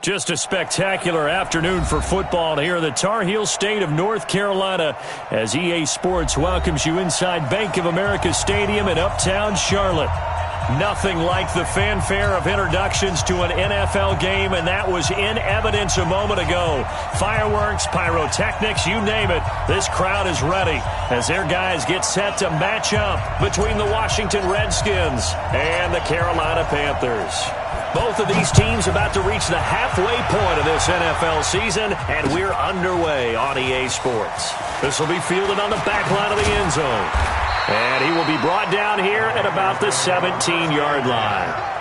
Just a spectacular afternoon for football here in the Tar Heel state of North Carolina as EA Sports welcomes you inside Bank of America Stadium in uptown Charlotte. Nothing like the fanfare of introductions to an NFL game, and that was in evidence a moment ago. Fireworks, pyrotechnics, you name it. This crowd is ready as their guys get set to match up between the Washington Redskins and the Carolina Panthers. Both of these teams about to reach the halfway point of this NFL season, and we're underway on EA Sports. This will be fielded on the back line of the end zone. And he will be brought down here at about the 17-yard line.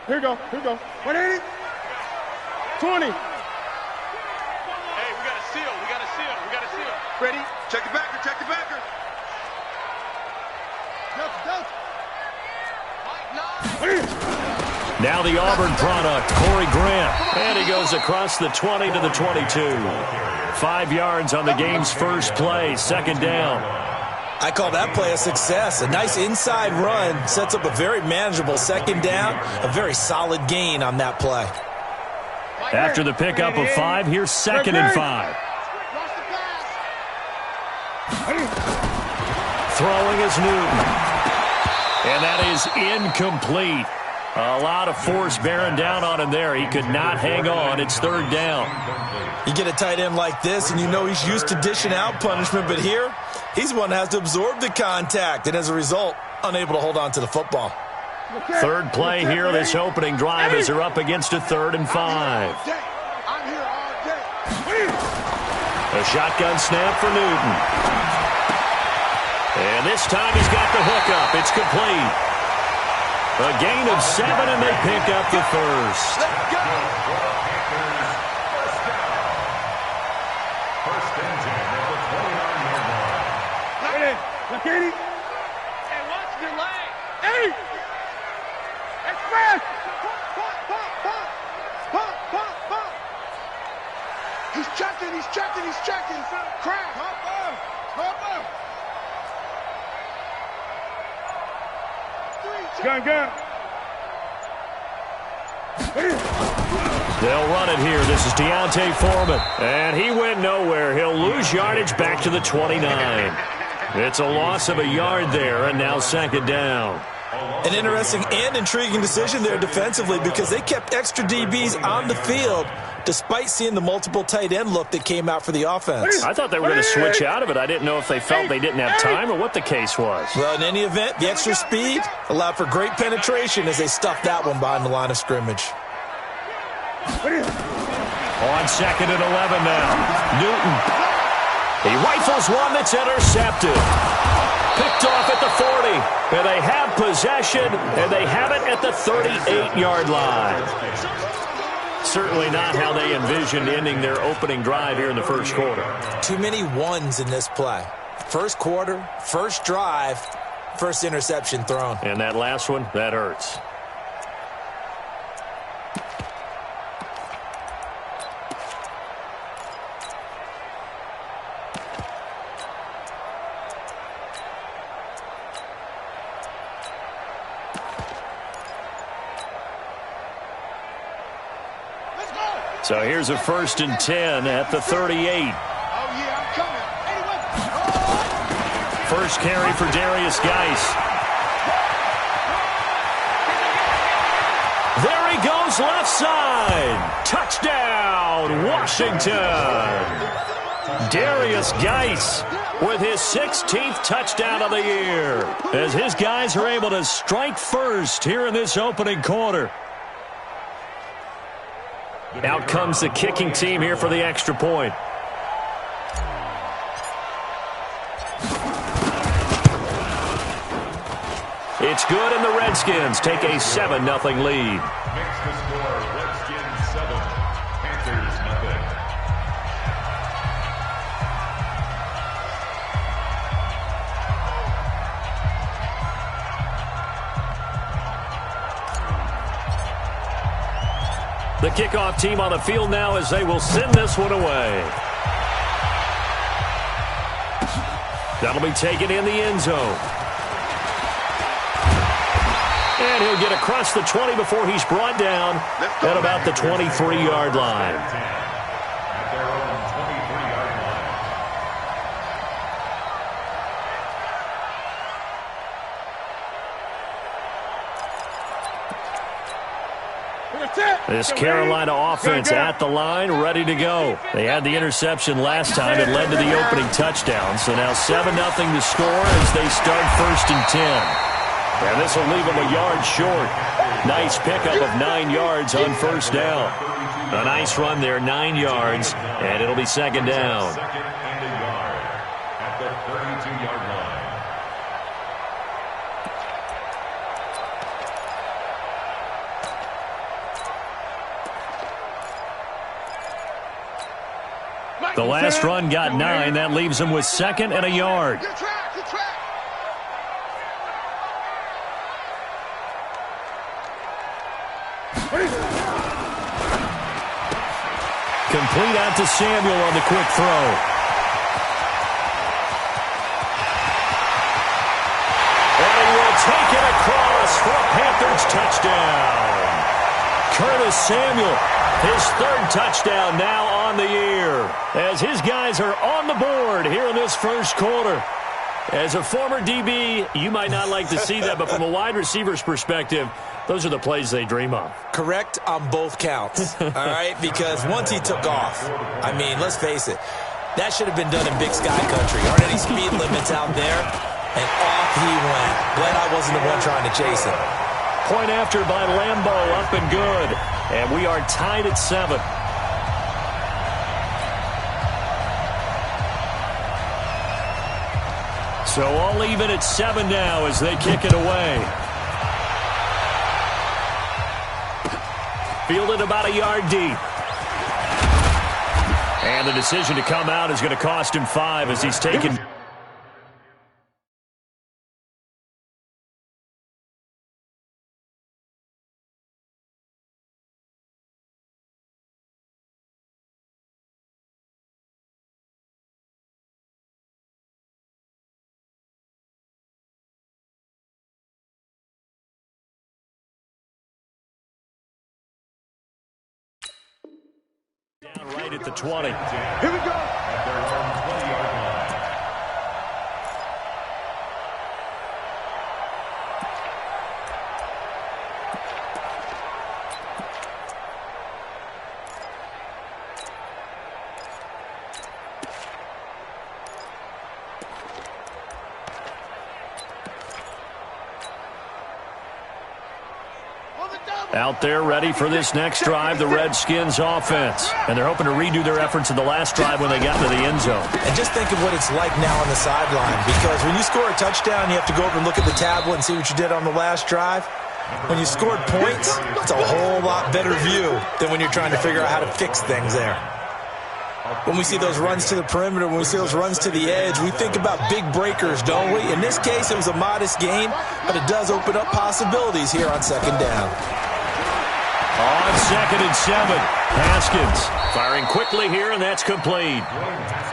Here we go. 180. 20. Ready? Check the backer. Now the Auburn product, Corey Grant. And he goes across the 20 to the 22. 5 yards on the game's first play, second down. I call that play a success. A nice inside run sets up a very manageable second down, a very solid gain on that play. After the pickup of 5, here's second and 5. Throwing is Newton. And that is incomplete. A lot of force bearing down on him there. He could not hang on. It's third down. You get a tight end like this, and you know he's used to dishing out punishment, but here, he's one that has to absorb the contact, and as a result, unable to hold on to the football. Third play here, this opening drive as they're up against a 3rd and 5. A shotgun snap for Newton. And this time he's got the hookup. It's complete. A gain of 7, and they pick up the first. Look at him. Hey, watch your leg. Hey! Express! Pump! He's checking. Crack. Hop up. Gun. They'll run it here. This is Deontay Foreman. And he went nowhere. He'll lose yardage back to the 29. It's a loss of a yard there, and now second down. An interesting and intriguing decision there defensively because they kept extra DBs on the field despite seeing the multiple tight end look that came out for the offense. I thought they were going to switch out of it. I didn't know if they felt they didn't have time or what the case was. Well, in any event, the extra speed allowed for great penetration as they stuffed that one behind the line of scrimmage. On second and 11 now. Newton. He rifles one that's intercepted. Picked off at the 40. And they have possession, and they have it at the 38-yard line. Certainly not how they envisioned ending their opening drive here in the first quarter. Too many ones in this play. First quarter, first drive, first interception thrown. And that last one, that hurts. So here's a 1st and 10 at the 38. First carry for Darius Geis. There he goes, left side. Touchdown, Washington. Darius Geis with his 16th touchdown of the year as his guys are able to strike first here in this opening quarter. Out comes the kicking team here for the extra point. It's good, and the Redskins take a 7-0 lead. Makes the score Redskins 7, Panthers nothing. The kickoff team on the field now as they will send this one away. That'll be taken in the end zone. And he'll get across the 20 before he's brought down at about the 23-yard line. At their own 23-yard line. This Carolina offense at the line, ready to go. They had the interception last time. It led to the opening touchdown. So now 7-0 to score as they start 1st and 10. And this will leave them a yard short. Nice pickup of 9 yards on 1st down. A nice run there, 9 yards, and it'll be 2nd down. 2nd and a yard at the 32-yard line. The last run got 9. That leaves them with 2nd and a yard. Good track, good track. Complete out to Samuel on the quick throw. And he will take it across for a Panthers touchdown. Curtis Samuel, his 3rd touchdown now on the year, as his guys are on the board here in this 1st quarter. As a former DB, you might not like to see that, but from a wide receiver's perspective, those are the plays they dream of. Correct on both counts, all right? Because once he took off, I mean, let's face it, that should have been done in Big Sky Country. Aren't any speed limits out there? And off he went. Glad I wasn't the one trying to chase him. Point after by Lambeau, up and good. And we are tied at 7. So all even at 7 now as they kick it away. Fielded about a yard deep. And the decision to come out is going to cost him 5 as he's taken. Down right at the 20. Here we go. At their own 20-yard line. Out there ready for this next drive, the Redskins offense. And they're hoping to redo their efforts in the last drive when they got to the end zone. And just think of what it's like now on the sideline, because when you score a touchdown, you have to go over and look at the tablet and see what you did on the last drive. When you scored points, it's a whole lot better view than when you're trying to figure out how to fix things there. When we see those runs to the perimeter, when we see those runs to the edge, we think about big breakers, don't we? In this case, it was a modest gain, but it does open up possibilities here on 2nd down. On 2nd and 7, Haskins firing quickly here, and that's complete.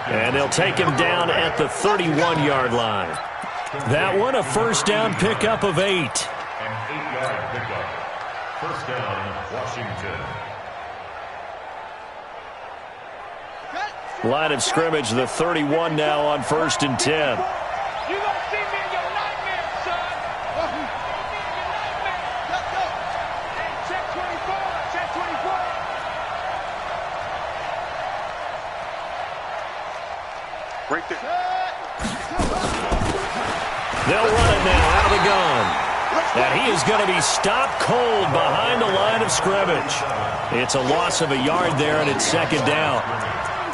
And they'll take him down at the 31-yard line. That one, a 1st down pickup of 8. An 8-yard pickup. 1st down, Washington. Line of scrimmage, the 31 now on 1st and 10. You gonna see me in your nightmare, son. Let's go. Hey, check 24. Check 24. Right there. They'll run it now out of the gun. And he is going to be stopped cold behind the line of scrimmage. It's a loss of a yard there, and it's 2nd down.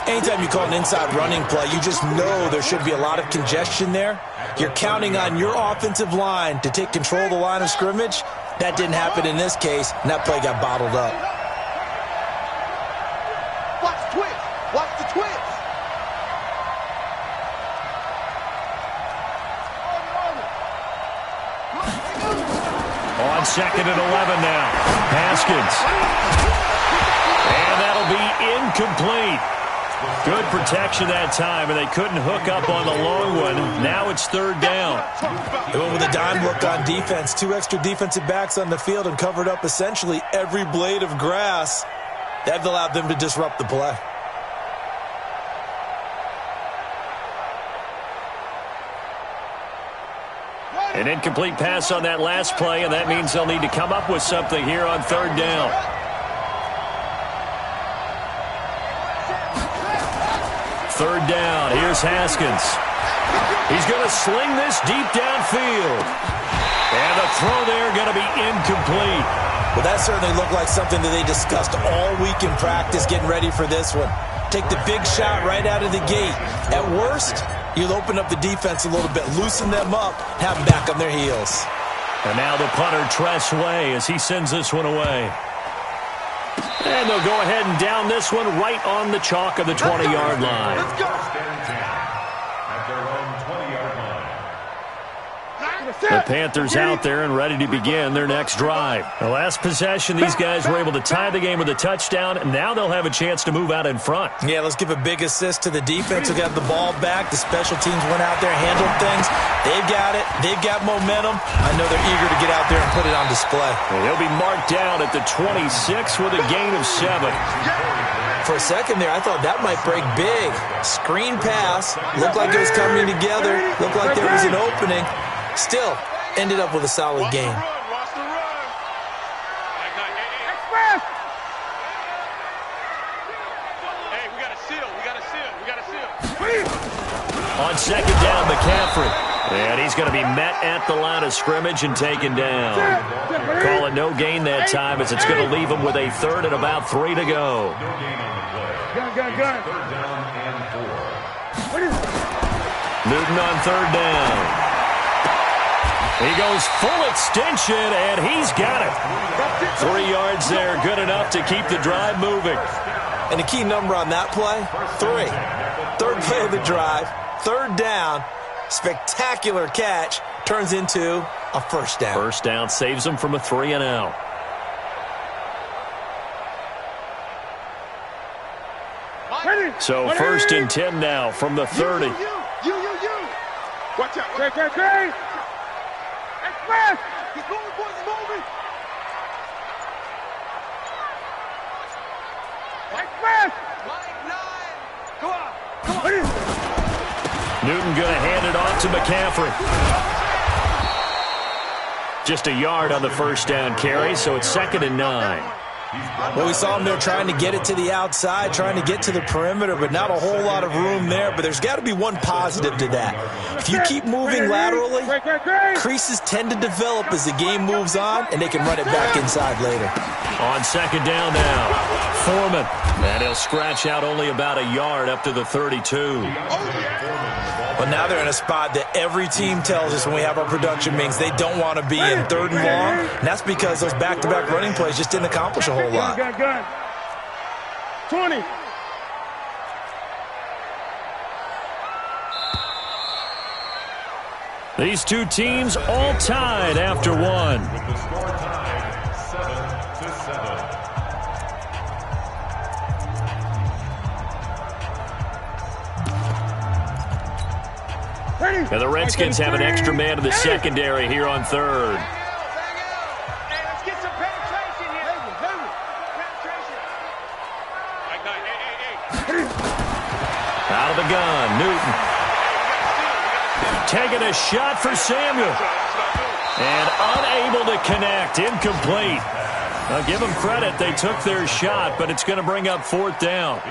Anytime you call an inside running play, you just know there should be a lot of congestion there. You're counting on your offensive line to take control of the line of scrimmage. That didn't happen in this case, and that play got bottled up. Watch the twist. Watch the twist. On 2nd and 11 now. Haskins. will be incomplete. Good protection that time, and they couldn't hook up on the long one. Now it's third down. They went with a dime look on defense. 2 extra defensive backs on the field and covered up essentially every blade of grass. That allowed them to disrupt the play. An incomplete pass on that last play, and that means they'll need to come up with something here on third down. Third down, here's Haskins. He's going to sling this deep downfield. And the throw there going to be incomplete. Well, that certainly looked like something that they discussed all week in practice getting ready for this one. Take the big shot right out of the gate. At worst, you'll open up the defense a little bit, loosen them up, have them back on their heels. And now the punter, Tress Way, as he sends this one away. And they'll go ahead and down this one right on the chalk of the 20-yard line. Let's go. At their own 20-yard line. The Panthers out there and ready to begin their next drive. The last possession, these guys were able to tie the game with a touchdown, and now they'll have a chance to move out in front. Yeah, let's give a big assist to the defense who got the ball back. The special teams went out there, handled things. They've got it. They've got momentum. I know they're eager to get out there and put it on display. And he'll be marked down at the 26 with a gain of 7. For a second there, I thought that might break big. Screen pass. Looked like it was coming together. Looked like there was an opening. Still, ended up with a solid game. Watch the run. Express. Hey, we got a seal. We got a seal. We got a seal. On second down, McCaffrey. And he's going to be met at the line of scrimmage and taken down. Call it no gain that time, as it's going to leave him with a third and about 3 to go. No gain on the play. Gun. Third down and 4. Newton on third down. He goes full extension, and he's got it. 3 yards there, good enough to keep the drive moving. And the key number on that play, 3. Third play of the drive, third down, spectacular catch, turns into a first down. First down saves him from a 3 and out. So first and 10 now from the 30. You. Watch out. Great. Express. He's moving, boys. He's moving. Express. Come on. Newton going to hand it off to McCaffrey. Just a yard on the first down carry, so it's 2nd and 9. Well, we saw him there trying to get it to the outside, trying to get to the perimeter, but not a whole lot of room there. But there's got to be one positive to that. If you keep moving laterally, creases tend to develop as the game moves on, and they can run it back inside later. On second down now, Foreman. And he'll scratch out only about a yard up to the 32. But now they're in a spot that every team tells us when we have our production meetings they don't want to be in, 3rd and long. And that's because those back-to-back running plays just didn't accomplish a whole lot. Gun. 20. These two teams all tied after one. With the score tied 7-7. And the Redskins have an extra man in the secondary here on third. Hey, let's get some penetration here. Penetration. Hey. Out of the gun, Newton. Taking a shot for Samuel. And unable to connect, incomplete. Now give them credit, they took their shot, but it's going to bring up 4th down.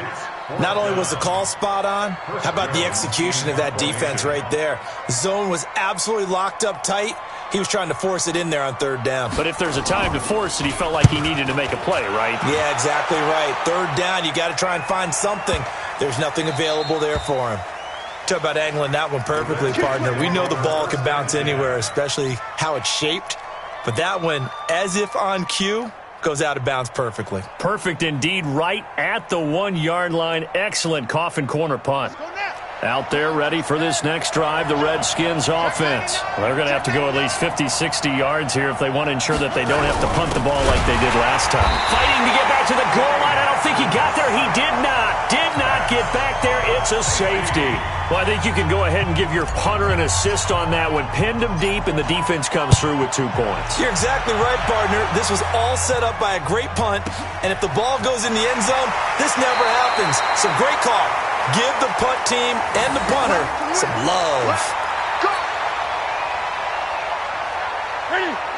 Not only was the call spot on, how about the execution of that defense right there? The zone was absolutely locked up tight. He was trying to force it in there on 3rd down. But if there's a time to force it, he felt like he needed to make a play, right? Yeah, exactly right. 3rd down, you got to try and find something. There's nothing available there for him. Talk about angling that one perfectly, partner. We know the ball can bounce anywhere, especially how it's shaped. But that one, as if on cue, goes out of bounds perfectly. Perfect indeed, right at the 1-yard line. Excellent coffin corner punt. Out there ready for this next drive, the Redskins offense. They're going to have to go at least 50, 60 yards here if they want to ensure that they don't have to punt the ball like they did last time. Fighting to get back to the goal line. I don't think he got there. He did not get back there. It's a safety. Well, I think you can go ahead and give your punter an assist on that one. Pinned him deep, and the defense comes through with 2 points. You're exactly right, partner. This was all set up by a great punt, and if the ball goes in the end zone, this never happens. So great call. Give the punt team and the punter some love.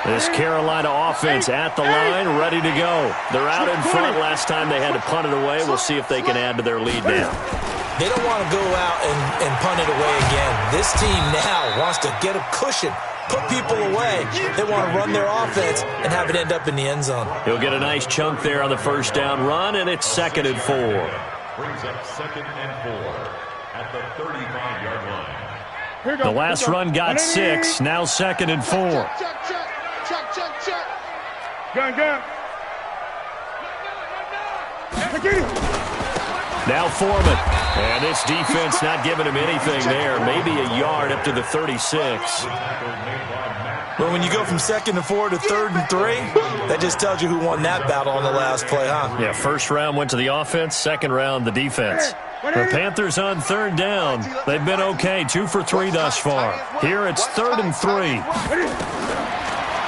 This Carolina offense at the line, ready to go. They're out in front. Last time they had to punt it away. We'll see if they can add to their lead now. They don't want to go out and punt it away again. This team now wants to get a cushion, put people away. They want to run their offense and have it end up in the end zone. He'll get a nice chunk there on the first down run, and it's 2nd and 4. Brings up 2nd and 4 at the 35-yard line. The last run got 6, now 2nd and 4. Check. Gun. Now Foreman. And this defense not giving him anything there. Maybe a yard up to the 36. Well, when you go from 2nd and 4 to 3rd and 3, that just tells you who won that battle on the last play, huh? Yeah, first round went to the offense, second round the defense. The Panthers on 3rd down. They've been okay, 2 for 3 thus far. Here it's 3rd and 3.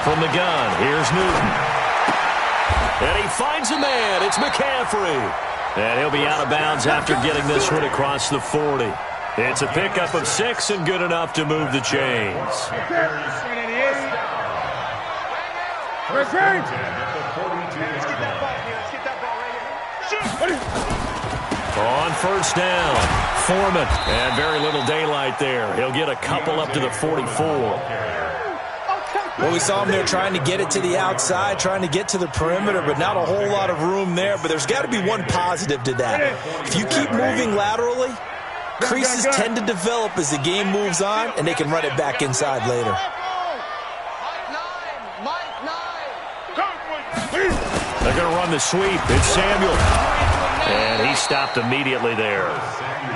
From the gun, here's Newton. And he finds a man. It's McCaffrey. And he'll be out of bounds after getting this one across the 40. It's a pickup of 6 and good enough to move the chains. On first down, Foreman. And very little daylight there. He'll get a couple up to the 44. Well, we saw him there trying to get it to the outside, trying to get to the perimeter, but not a whole lot of room there. But there's got to be one positive to that. If you keep moving laterally, creases tend to develop as the game moves on, and they can run it back inside later. They're going to run the sweep. It's Samuel. And he stopped immediately there.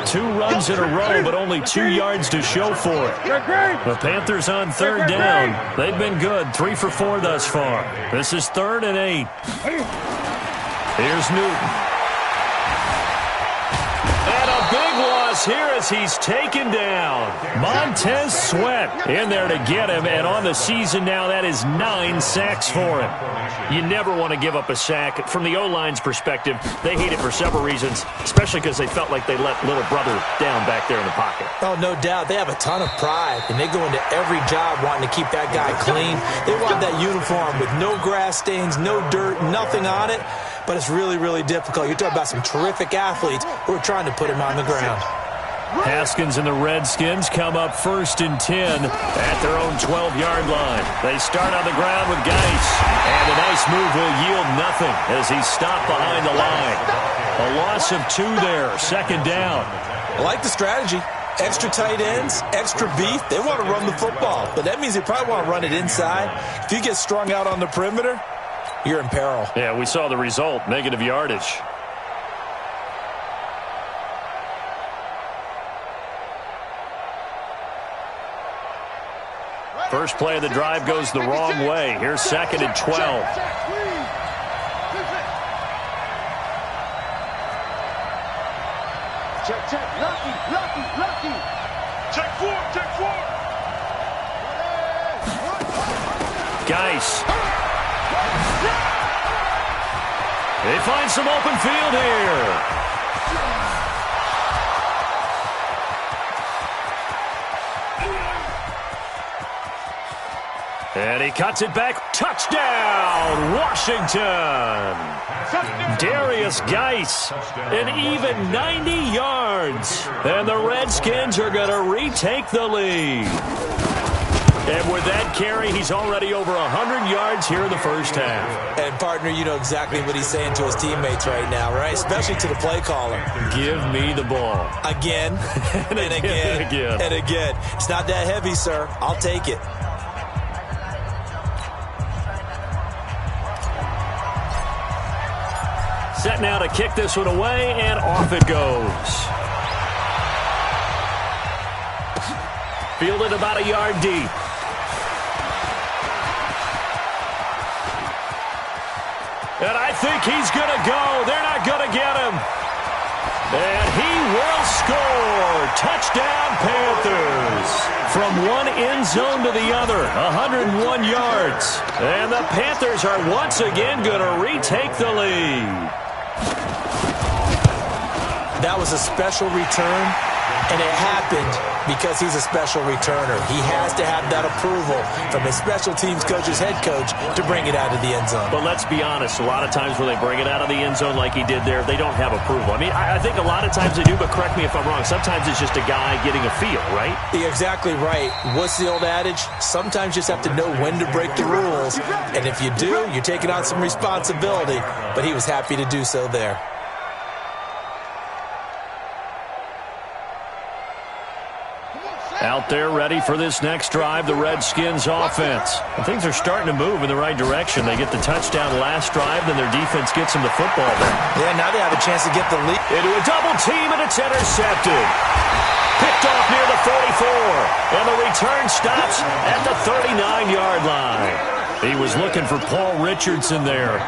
2 runs in a row, but only 2 yards to show for it. The Panthers on 3rd down. They've been good, 3 for 4 thus far. This is 3rd and 8. Here's Newton. And a big loss here as he's taken down. Montez Sweat in there to get him, and on the season now, that is 9 sacks for him. You never want to give up a sack. From the O-line's perspective, they hate it for several reasons, especially because they felt like they let little brother down back there in the pocket. Oh, no doubt. They have a ton of pride, and they go into every job wanting to keep that guy clean. They want that uniform with no grass stains, no dirt, nothing on it, but it's really, really difficult. You're talking about some terrific athletes who are trying to put him on the ground. Haskins and the Redskins come up 1st and 10 at their own 12-yard line. They start on the ground with Geis, and a nice move will yield nothing as he's stopped behind the line. A loss of 2 there, 2nd down. I like the strategy. Extra tight ends, extra beef. They want to run the football, but that means they probably want to run it inside. If you get strung out on the perimeter, you're in peril. Yeah, we saw the result, negative yardage. First play of the drive goes the wrong way. Here's 2nd and 12. Check. Lucky. Check 4. Geis. They find some open field here. And he cuts it back. Touchdown, Washington. Darius Geis, an even 90 yards. And the Redskins are going to retake the lead. And with that carry, he's already over 100 yards here in the first half. And, partner, you know exactly what he's saying to his teammates right now, right? Especially to the play caller. Give me the ball. Again, and again. It's not that heavy, sir. I'll take it. Set now to kick this one away, and off it goes. Fielded about a yard deep. And I think he's going to go. They're not going to get him. And he will score. Touchdown, Panthers. From one end zone to the other, 101 yards. And the Panthers are once again going to retake the lead. That was a special return, and it happened because he's a special returner. He has to have that approval from his special teams coach's head coach to bring it out of the end zone. But let's be honest, a lot of times when they bring it out of the end zone like he did there, they don't have approval. I mean, I think a lot of times they do, but correct me if I'm wrong. Sometimes it's just a guy getting a feel, right? You're exactly right. What's the old adage? Sometimes you just have to know when to break the rules. And if you do, you're taking on some responsibility. But he was happy to do so there. Out there ready for this next drive, the Redskins offense. And things are starting to move in the right direction. They get the touchdown last drive, then their defense gets them the football there. Yeah, now they have a chance to get the lead. Into a double team, and it's intercepted. Picked off near the 44. And the return stops at the 39-yard line. He was looking for Paul Richardson there.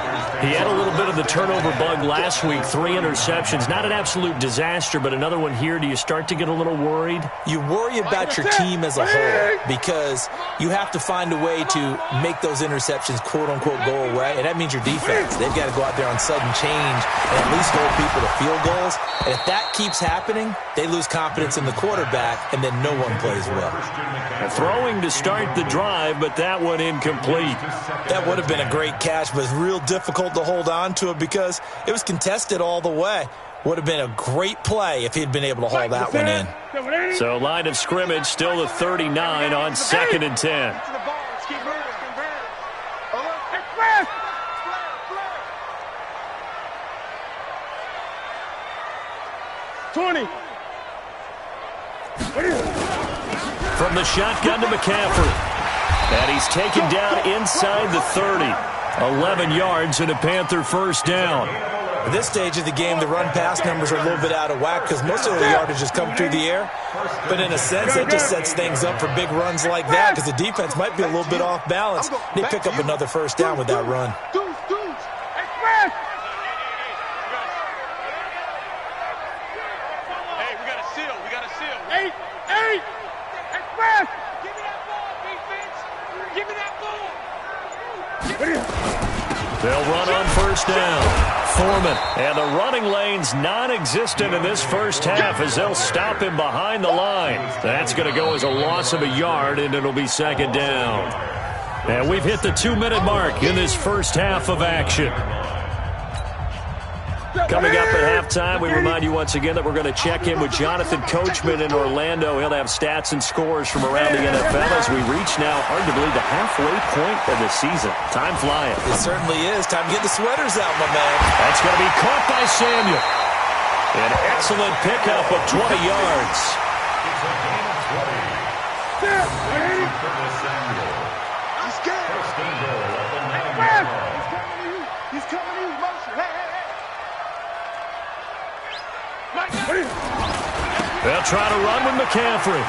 He had a little bit of the turnover bug last week, 3 interceptions. Not an absolute disaster, but another one here. Do you start to get a little worried? You worry about your team as a whole because you have to find a way to make those interceptions, quote-unquote, go away, and that means your defense. They've got to go out there on sudden change and at least hold people to field goals. And if that keeps happening, they lose confidence in the quarterback, and then no one plays well. Throwing to start the drive, but that one incomplete. That would have been a great catch, but it's real difficult to hold on to it because it was contested all the way. Would have been a great play if he'd been able to haul that one in. So line of scrimmage still the 39 on 2nd and 10. 20. From the shotgun to McCaffrey. And he's taken down inside the 30. 11 yards and a Panther first down. At this stage of the game, the run-pass numbers are a little bit out of whack because most of the yardage has come through the air. But in a sense, that just sets things up for big runs like that because the defense might be a little bit off balance. They pick up another first down with that run. Hey, we got a seal. We got a seal. 8. Express. Give me that ball, defense. Give me that ball. They'll run on first down. Foreman. And the running lane's non-existent in this first half as they'll stop him behind the line. That's going to go as a loss of a yard, and it'll be second down. And we've hit the 2-minute mark in this first half of action. Coming up at halftime, we remind you once again that we're going to check in with Jonathan Coachman in Orlando. He'll have stats and scores from around the NFL as we reach now, hard to believe, the halfway point of the season. Time flying. It certainly is. Time to get the sweaters out, my man. That's going to be caught by Samuel. An excellent pickup of 20 yards. He's coming to you. Motion. Hey. They'll try to run with McCaffrey.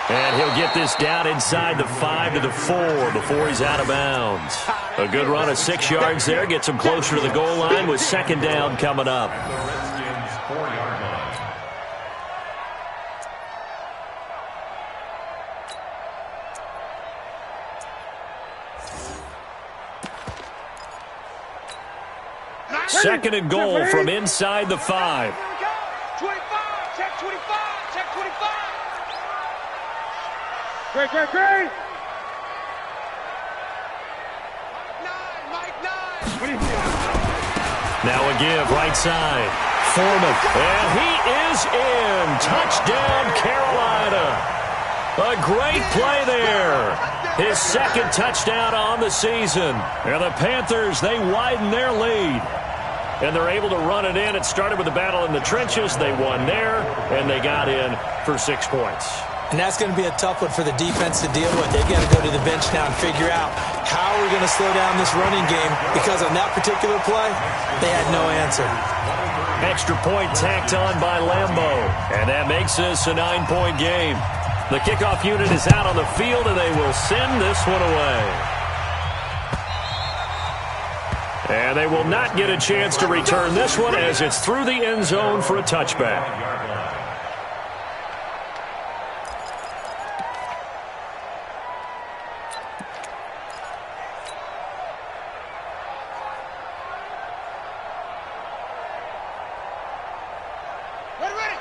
And he'll get this down inside the 5 to the 4 before he's out of bounds. A good run of 6 yards there. Gets him closer to the goal line with second down coming up. Redskins 4-yard line. Second and goal from inside the 5. 25. Check 25. Check 25. Great. Mike 9. Now a give, right side. Foreman. And he is in. Touchdown, Carolina. A great play there. His second touchdown on the season. And the Panthers, they widen their lead. And they're able to run it in. It started with a battle in the trenches. They won there, and they got in for 6 points. And that's going to be a tough one for the defense to deal with. They've got to go to the bench now and figure out how are we going to slow down this running game, because on that particular play, they had no answer. Extra point tacked on by Lambeau. And that makes this a 9-point game. The kickoff unit is out on the field, and they will send this one away. And they will not get a chance to return this one as it's through the end zone for a touchback.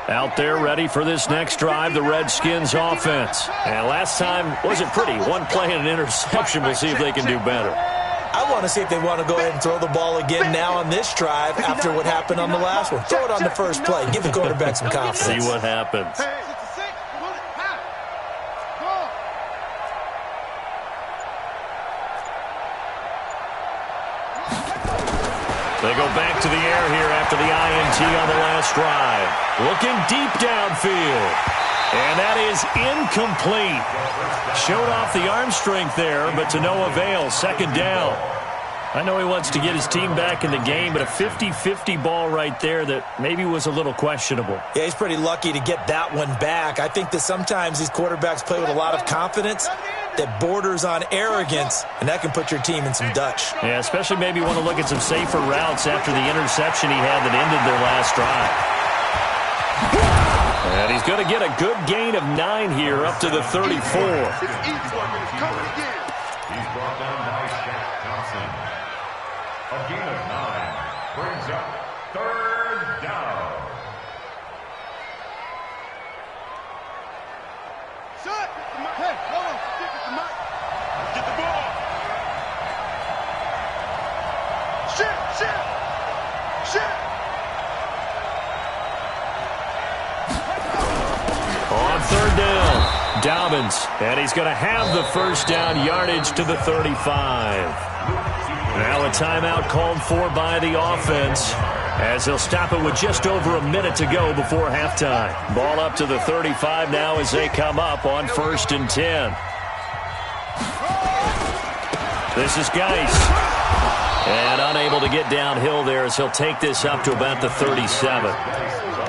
Out there ready for this next drive, the Redskins offense. And last time wasn't pretty. One play and an interception. We'll see if they can do better. I want to see if they want to go ahead and throw the ball again now on this drive after what happened on the last one. Throw it on the first play. Give the quarterback some confidence. See what happens. They go back to the air here after the INT on the last drive. Looking deep downfield. And that is incomplete. Showed off the arm strength there, but to no avail. Second down. I know he wants to get his team back in the game, but a 50-50 ball right there that maybe was a little questionable. Yeah, he's pretty lucky to get that one back. I think that sometimes these quarterbacks play with a lot of confidence that borders on arrogance, and that can put your team in some Dutch. Yeah, especially maybe want to look at some safer routes after the interception he had that ended their last drive. And he's going to get a good gain of 9 here up to the 34. He's brought down by Shaq Thompson. A gain of 9 brings up 3rd down. Hey, hold on. Get the ball. Shit. On 3rd down, Dobbins, and he's going to have the first down yardage to the 35. Now a timeout called for by the offense as they'll stop it with just over a minute to go before halftime. Ball up to the 35 now as they come up on 1st and 10. This is Geis. And unable to get downhill there as he'll take this up to about the 37.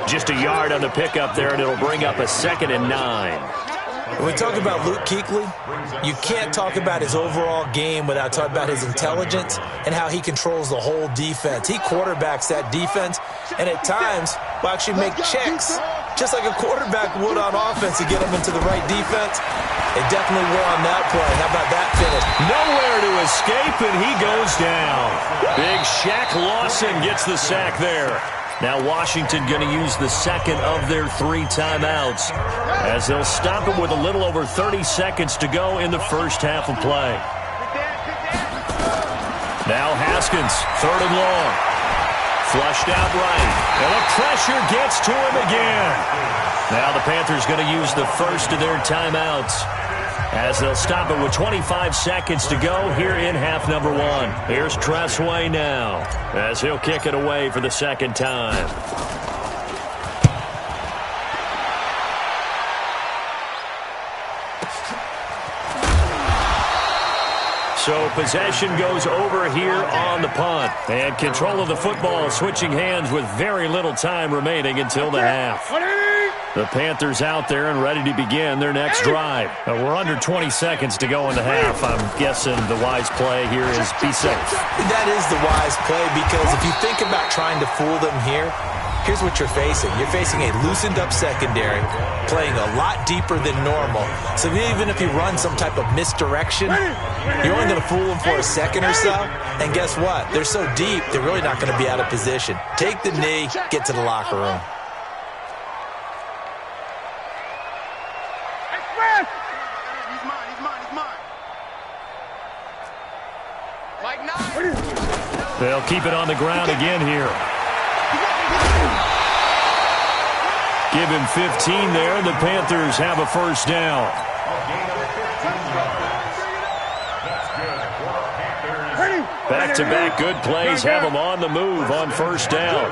Just a yard on the pickup there, and it'll bring up a 2nd and 9. When we talk about Luke Kuechly, you can't talk about his overall game without talking about his intelligence and how he controls the whole defense. He quarterbacks that defense, and at times will actually make checks, just like a quarterback would on offense to get them into the right defense. They definitely were on that play. How about that finish? Nowhere to escape, and he goes down. Big Shaq Lawson gets the sack there. Now Washington going to use the second of their 3 timeouts as they'll stop it with a little over 30 seconds to go in the first half of play. Now Haskins, 3rd and long. Flushed out right. And the pressure gets to him again. Now the Panthers going to use the first of their timeouts as they'll stop it with 25 seconds to go here in half number 1. Here's Tressway now as he'll kick it away for the second time. So possession goes over here on the punt. And control of the football switching hands with very little time remaining until the half. The Panthers out there and ready to begin their next drive. We're under 20 seconds to go in the half. I'm guessing the wise play here is be safe. That is the wise play because if you think about trying to fool them here, here's what you're facing. You're facing a loosened up secondary, playing a lot deeper than normal. So even if you run some type of misdirection, you're only going to fool them for a second or so. And guess what? They're so deep, they're really not going to be out of position. Take the knee, get to the locker room. They'll keep it on the ground again here. Give him 15 there. The Panthers have a first down. Back-to-back good plays have them on the move on first down.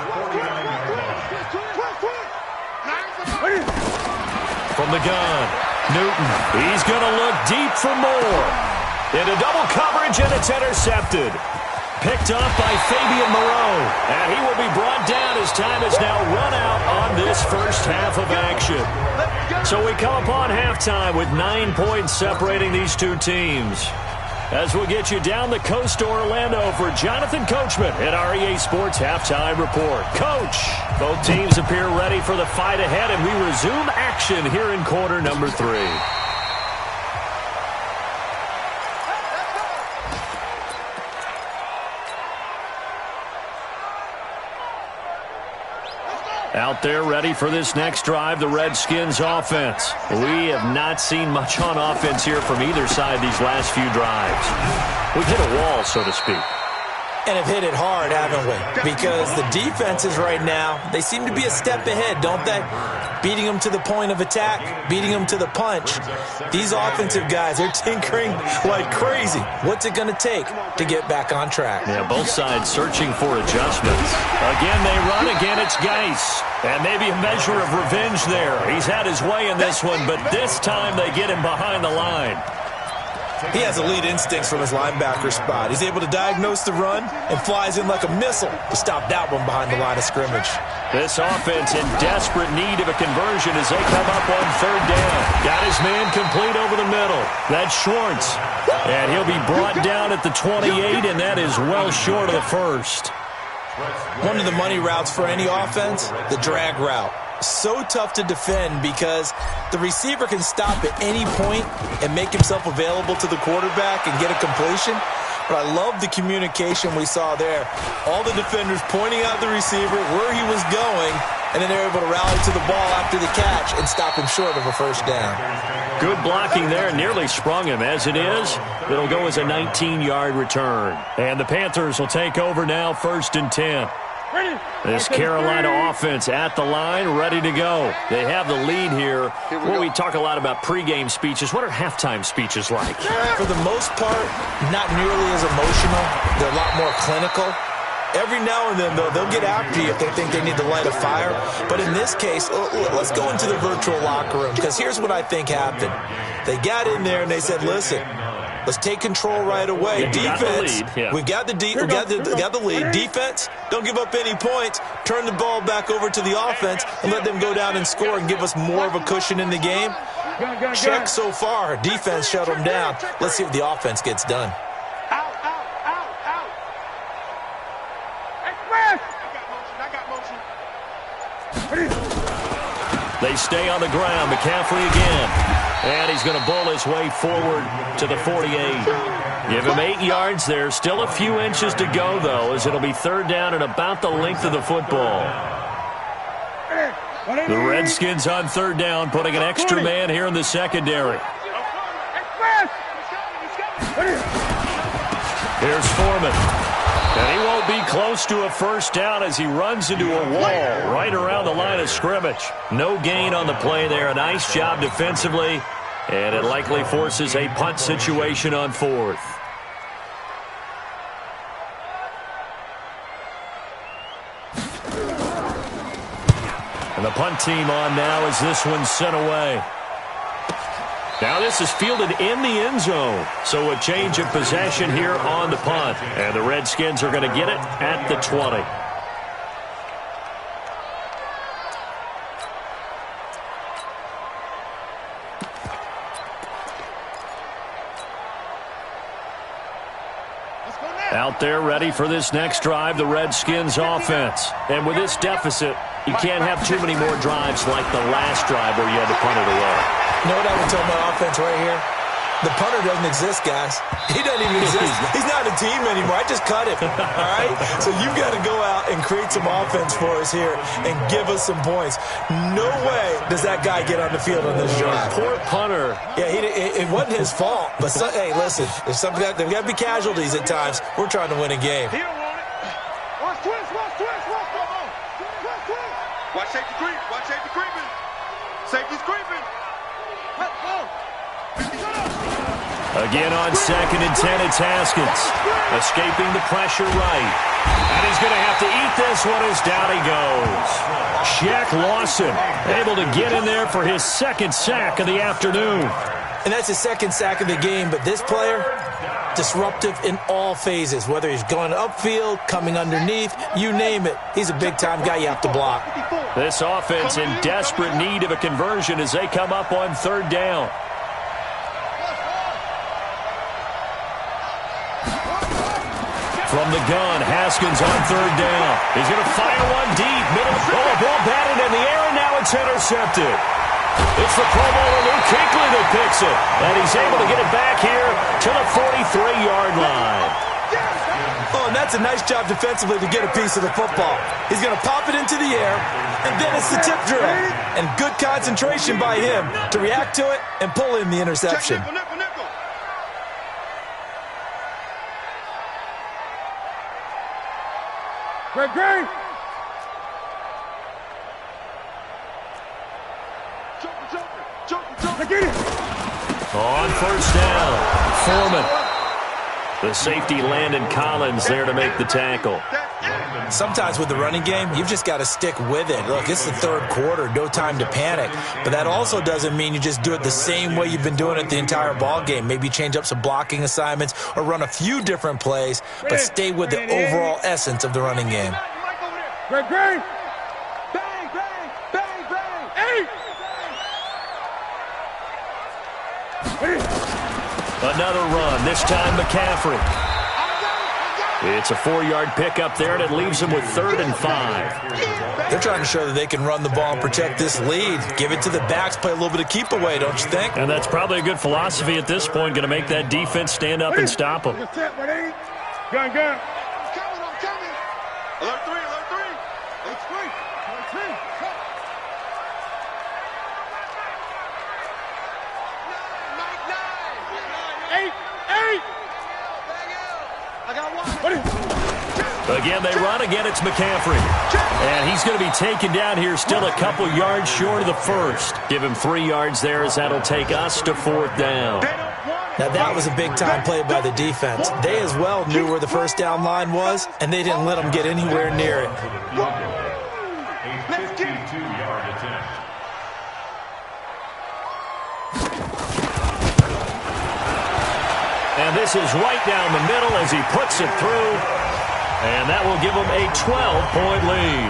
From the gun, Newton. He's going to look deep for more. Into double coverage, and it's intercepted. Picked up by Fabian Moreau. And he will be brought down as time has now run out on this first half of action. So we come upon halftime with 9 points separating these two teams. As we'll get you down the coast to Orlando for Jonathan Coachman at our EA Sports Halftime Report. Coach, both teams appear ready for the fight ahead, and we resume action here in quarter number 3. Out there ready for this next drive, the Redskins offense. We have not seen much on offense here from either side these last few drives. We've hit a wall, so to speak. And have hit it hard, haven't we? Because the defenses right now, they seem to be a step ahead, don't they? Beating them to the point of attack, beating them to the punch. These offensive guys, they're tinkering like crazy. What's it going to take to get back on track? Yeah, both sides searching for adjustments. Again, they run. Again, it's Geis. And maybe a measure of revenge there. He's had his way in this one, but this time they get him behind the line. He has elite instincts from his linebacker spot. He's able to diagnose the run and flies in like a missile to stop that one behind the line of scrimmage. This offense in desperate need of a conversion as they come up on third down. Got his man complete over the middle. That's Schwartz. And he'll be brought down at the 28, and that is well short of the first. One of the money routes for any offense, the drag route. So tough to defend because the receiver can stop at any point and make himself available to the quarterback and get a completion. But I love the communication we saw there. All the defenders pointing out the receiver, where he was going, and then they're able to rally to the ball after the catch and stop him short of a first down. Good blocking there, nearly sprung him. As it is, it'll go as a 19-yard return. And the Panthers will take over now, 1st and 10. This Carolina offense at the line, ready to go. They have the lead here. Well, we talk a lot about pregame speeches. What are halftime speeches like? For the most part, not nearly as emotional. They're a lot more clinical. Every now and then, though, they'll get after you if they think they need to light a fire. But in this case, let's go into the virtual locker room, because here's what I think happened. They got in there and they said, listen, let's take control right away. Defense, we got the lead. Defense, don't give up any points. Turn the ball back over to the offense and let them go down and score and give us more of a cushion in the game. Check so far. Defense shut them down. Let's see if the offense gets done. They stay on the ground. McCaffrey again. And he's going to bowl his way forward to the 48. Give him 8 yards there. Still a few inches to go, though, as it'll be third down and about the length of the football. The Redskins on third down, putting an extra man here in the secondary. Here's Foreman. And he won't be close to a first down as he runs into a wall right around the line of scrimmage. No gain on the play there. A nice job defensively. And it likely forces a punt situation on 4th. And the punt team on now as this one's sent away. Now this is fielded in the end zone. So a change of possession here on the punt. And the Redskins are going to get it at the 20. Out there ready for this next drive, the Redskins offense. And with this deficit, you can't have too many more drives like the last drive where you had to punt it away. You know what I would tell my offense right here? The punter doesn't exist, guys. He doesn't even exist. He's not a team anymore. I just cut him, all right? So you've got to go out and create some offense for us here and give us some points. No way does that guy get on the field on this drive. Poor punter. Yeah, it wasn't his fault. But, hey, listen, there's got to be casualties at times. We're trying to win a game. He don't want it. Watch twist. Watch safety creep. Watch safety creeping. Safety's creeping. Again on 2nd and 10, it's Haskins. Escaping the pressure right. And he's going to have to eat this one as down he goes. Shaq Lawson able to get in there for his 2nd sack of the afternoon. And that's his second sack of the game, but this player, disruptive in all phases, whether he's going upfield, coming underneath, you name it. He's a big-time guy you have to block. This offense in desperate need of a conversion as they come up on third down. From the gun, Haskins on third down. He's going to fire one deep. Middle. Oh, a ball batted in the air, and now it's intercepted. It's the Pro Bowler Luke Kuechly that picks it. And he's able to get it back here to the 43-yard line. Oh, and that's a nice job defensively to get a piece of the football. He's going to pop it into the air, and then it's the tip drill. And good concentration by him to react to it and pull in the interception. Greg. On first down, Foreman. The safety Landon Collins there to make the tackle. Sometimes with the running game, you've just got to stick with it. Look, it's the third quarter, no time to panic. But that also doesn't mean you just do it the same way you've been doing it the entire ball game. Maybe change up some blocking assignments or run a few different plays, but stay with the overall essence of the running game. Greg. Bang, bang, bang, bang. Hey! Another run, this time McCaffrey. It's a 4-yard pickup there, and it leaves them with 3rd and 5. They're trying to show that they can run the ball and protect this lead. Give it to the backs, play a little bip of keep away, don't you think? And that's probably a good philosophy at this point, going to make that defense stand up and stop them. Gun. I'm coming. Alert 3. Let's go. I got one. Again, they run. Again, it's McCaffrey. And he's going to be taken down here still a couple yards short of the first. Give him 3 yards there as that'll take us to 4th down. Now, that was a big-time play by the defense. They as well knew where the first down line was, and they didn't let them get anywhere near it. A 52-yard attempt. And this is right down the middle as he puts it through. And that will give them a 12-point lead.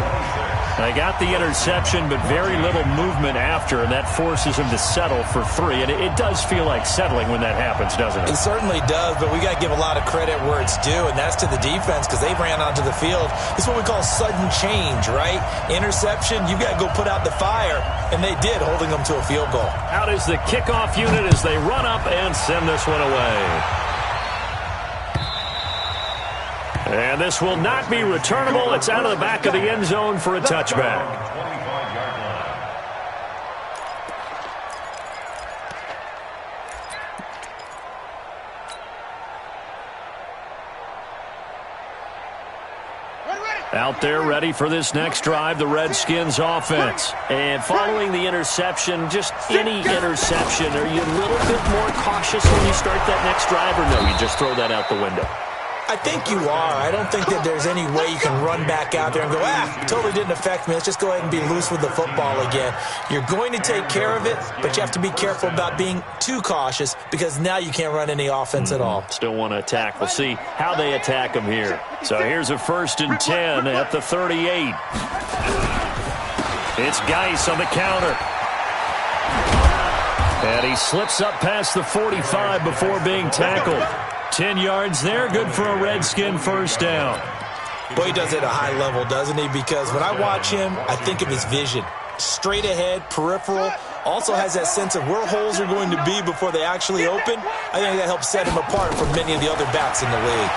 They got the interception, but very little movement after, and that forces him to settle for 3. And it does feel like settling when that happens, doesn't it? It certainly does, but we got to give a lot of credit where it's due, and that's to the defense because they ran onto the field. This is what we call sudden change, right? Interception, you got to go put out the fire, and they did, holding them to a field goal. Out is the kickoff unit as they run up and send this one away. And this will not be returnable. It's out of the back of the end zone for a touchback. 25-yard line. Out there ready for this next drive, the Redskins offense. And following the interception, just any interception, are you a little bit more cautious when you start that next drive, or no, you just throw that out the window? I think you are. I don't think that there's any way you can run back out there and go, totally didn't affect me. Let's just go ahead and be loose with the football again. You're going to take care of it, but you have to be careful about being too cautious because now you can't run any offense at all. Still want to attack. We'll see how they attack them here. So here's a 1st and 10 at the 38. It's Geis on the counter. And he slips up past the 45 before being tackled. 10 yards there, good for a Redskin first down. Boy, he does it at a high level, doesn't he? Because when I watch him, I think of his vision. Straight ahead, peripheral. Also has that sense of where holes are going to be before they actually open. I think that helps set him apart from many of the other backs in the league.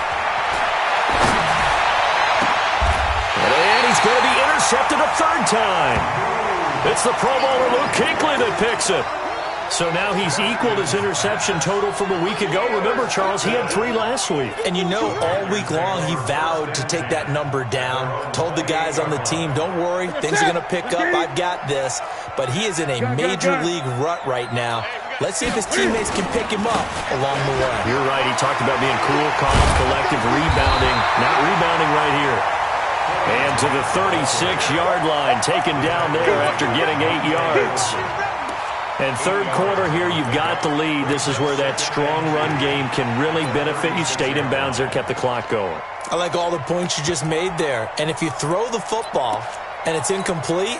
And he's going to be intercepted a 3rd time. It's the Pro Bowler Luke Kuechly that picks it. So now he's equaled his interception total from a week ago. Remember, Charles, he had 3 last week. And you know, all week long, he vowed to take that number down. Told the guys on the team, don't worry, things are going to pick up. I've got this. But he is in a major league rut right now. Let's see if his teammates can pick him up along the way. You're right. He talked about being cool, calm, collective, rebounding. Not rebounding right here. And to the 36-yard line, taken down there after getting 8 yards. And third quarter here, you've got the lead. This is where that strong run game can really benefit you. Stayed in bounds there, kept the clock going. I like all the points you just made there. And if you throw the football and it's incomplete,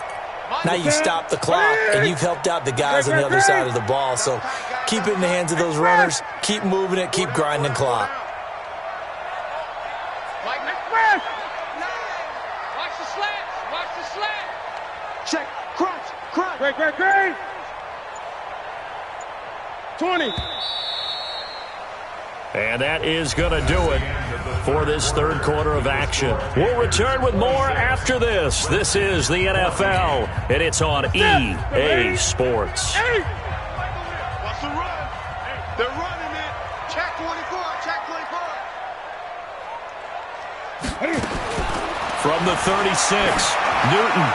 now you stop the clock, and you've helped out the guys on the other side of the ball. So keep it in the hands of those runners. Keep moving it. Keep grinding clock. Watch the slats. Watch the slat. Check. Crunch. Great. 20. And that is going to do it for this third quarter of action. We'll return with more after this. This is the NFL, and it's on EA Sports. What's the run? They're running it. Check 24. From the 36, Newton.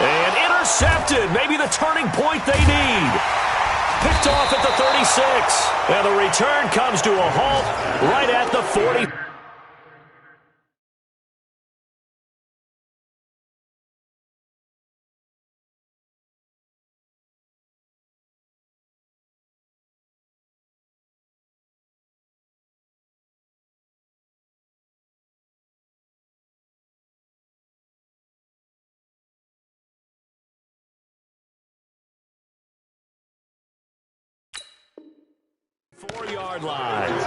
And intercepted. Maybe the turning point they need. Picked off at the 36. And the return comes to a halt right at the 40. Four-yard line. These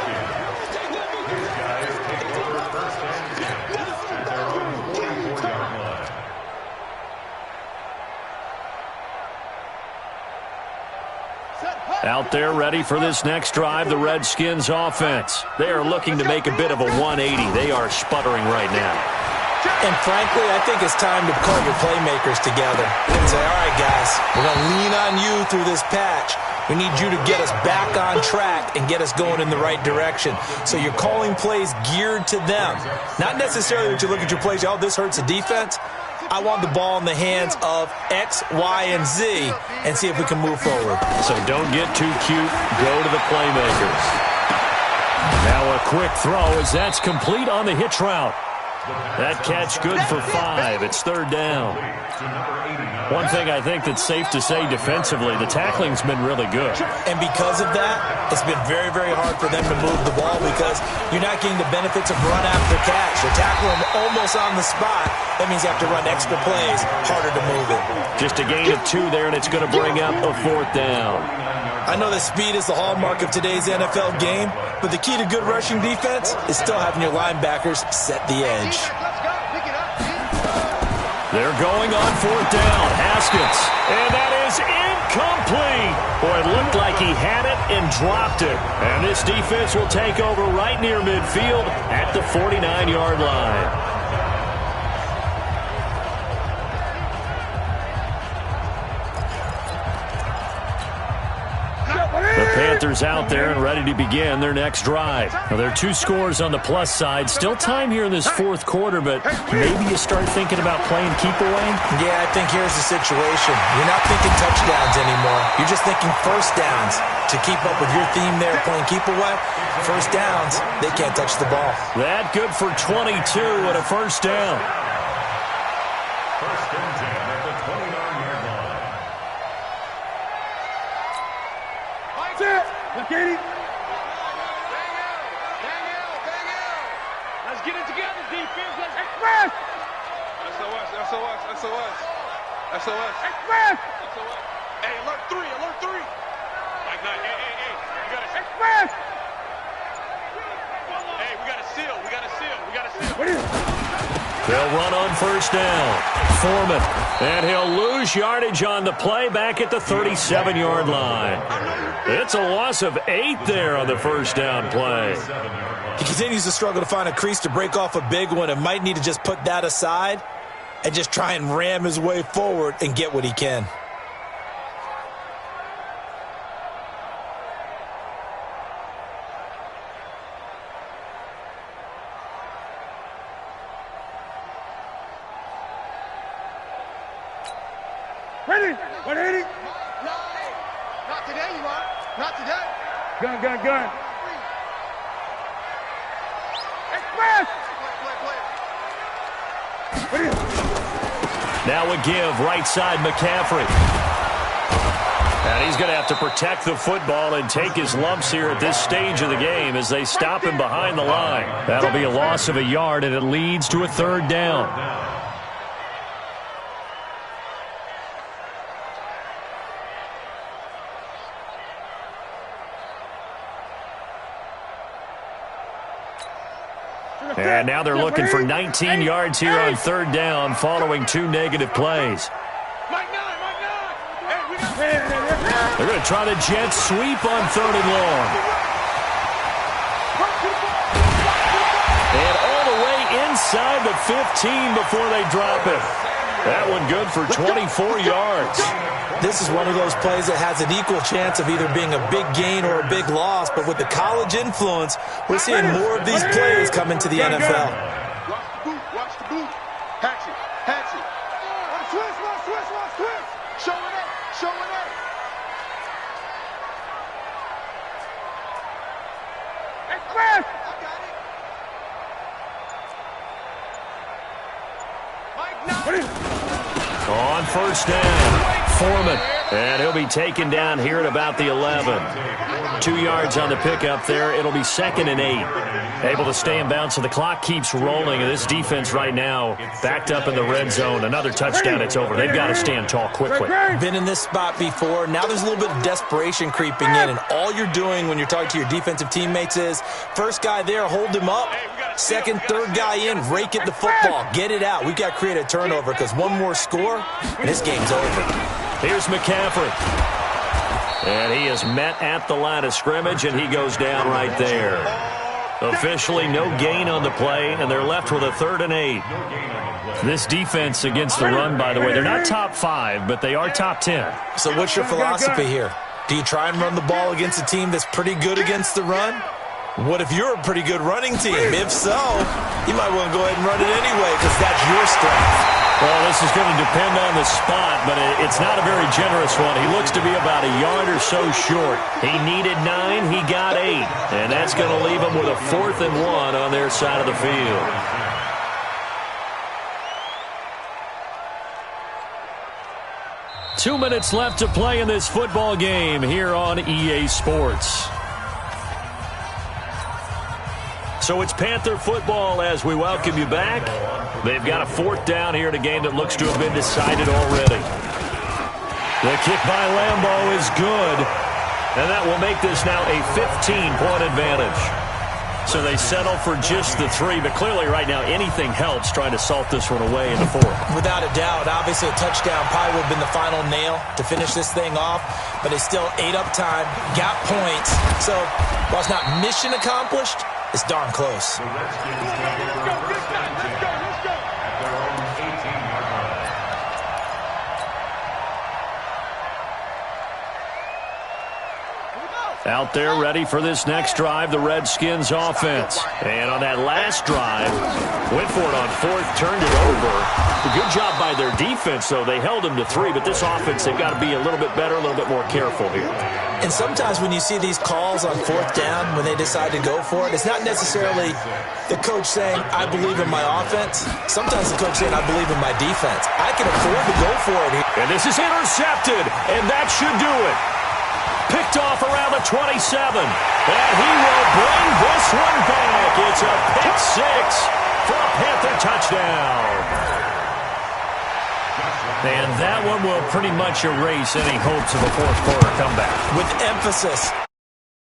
guys take over first and 10 at their own 44-yard line. Out there ready for this next drive, the Redskins offense. They are looking to make a bit of a 180. They are sputtering right now. And frankly, I think it's time to call your playmakers together and say, all right, guys, we're going to lean on you through this patch. We need you to get us back on track and get us going in the right direction. So you're calling plays geared to them. Not necessarily that you look at your plays, oh, this hurts the defense. I want the ball in the hands of X, Y, and Z and see if we can move forward. So don't get too cute. Go to the playmakers. Now a quick throw as that's complete on the hitch route. That catch good for 5. It's third down. One thing I think that's safe to say defensively, the tackling's been really good. And because of that, it's been very, very hard for them to move the ball because you're not getting the benefits of run after catch. You're tackling them almost on the spot. That means you have to run extra plays, harder to move it. Just a gain of 2 there, and it's going to bring up a fourth down. I know that speed is the hallmark of today's NFL game, but the key to good rushing defense is still having your linebackers set the edge. They're going on fourth down. Haskins. And that is incomplete. Boy, it looked like he had it and dropped it. And this defense will take over right near midfield at the 49-yard line. The Panthers out there and ready to begin their next drive. Now, there are 2 scores on the plus side. Still time here in this fourth quarter, but maybe you start thinking about playing keep away? Yeah, I think here's the situation. You're not thinking touchdowns anymore. You're just thinking first downs. To keep up with your theme there, playing keep away, first downs, they can't touch the ball. That good for 22 and a first down. First and 10 at the 29-yard line. Look at him. Let's get it together, defense. Let's Express. SOS. Express. Hey, alert 3. Like, hey. You got to Express. Hey, we got to seal. What is it? They'll run on first down. Foreman. And he'll lose yardage on the play back at the 37-yard line. It's a loss of 8 there on the first down play. He continues to struggle to find a crease to break off a big one and might need to just put that aside and just try and ram his way forward and get what he can. Ready. 180. Not today, you are. Not today. Gun. Express. Now a give, right side McCaffrey. And he's going to have to protect the football and take his lumps here at this stage of the game as they stop him behind the line. That'll be a loss of a yard, and it leads to a third down. And now they're looking for 19 yards here on third down following 2 negative plays. They're going to try the jet sweep on third and long. And all the way inside the 15 before they drop it. That one good for 24 yards. This is one of those plays that has an equal chance of either being a big gain or a big loss, but with the college influence, we're seeing more of these plays come into the NFL. Watch the boot, watch the boot. Hatch it, hatch it. Switch. Show it up. Hey, Chris! I got it. On first down, Foreman. And he'll be taken down here at about the 11. 2 yards on the pickup there. It'll be 2nd and 8. Able to stay in bounds, so the clock keeps rolling. And this defense right now backed up in the red zone. Another touchdown, it's over. They've got to stand tall quickly. Been in this spot before. Now there's a little bit of desperation creeping in. And all you're doing when you're talking to your defensive teammates is, first guy there, hold him up. Second, third guy in, rake it the football. Get it out. We've got to create a turnover because one more score, and this game's over. Here's McCaffrey. And he is met at the line of scrimmage, and he goes down right there. Officially no gain on the play, and they're left with a 3rd and 8. This defense against the run, by the way, they're not top 5, but they are top 10. So what's your philosophy here? Do you try and run the ball against a team that's pretty good against the run? What if you're a pretty good running team? If so, you might want to go ahead and run it anyway because that's your strength. Well, this is going to depend on the spot, but it's not a very generous one. He looks to be about a yard or so short. He needed 9, he got 8. And that's going to leave him with a 4th and 1 on their side of the field. Two minutes left to play in this football game here on EA Sports. So it's Panther football as we welcome you back. They've got a 4th down here in a game that looks to have been decided already. The kick by Lambeau is good, and that will make this now a 15-point advantage. So they settle for just the 3, but clearly right now anything helps trying to salt this one away in the 4th. Without a doubt, obviously a touchdown probably would have been the final nail to finish this thing off, but it's still ate up time, got points. So while it's not mission accomplished, it's darn close. Out there ready for this next drive, the Redskins offense. And on that last drive, went for it on 4th, turned it over. A good job by their defense, though. They held them to 3, but this offense, they've got to be a little bit better, a little bit more careful here. And sometimes when you see these calls on 4th down, when they decide to go for it, it's not necessarily the coach saying, I believe in my offense. Sometimes the coach saying, I believe in my defense. I can afford to go for it here. And this is intercepted, and that should do it. Picked off around the 27. And he will bring this one back. It's a pick 6 for a Panther touchdown. And that one will pretty much erase any hopes of a 4th quarter comeback. With emphasis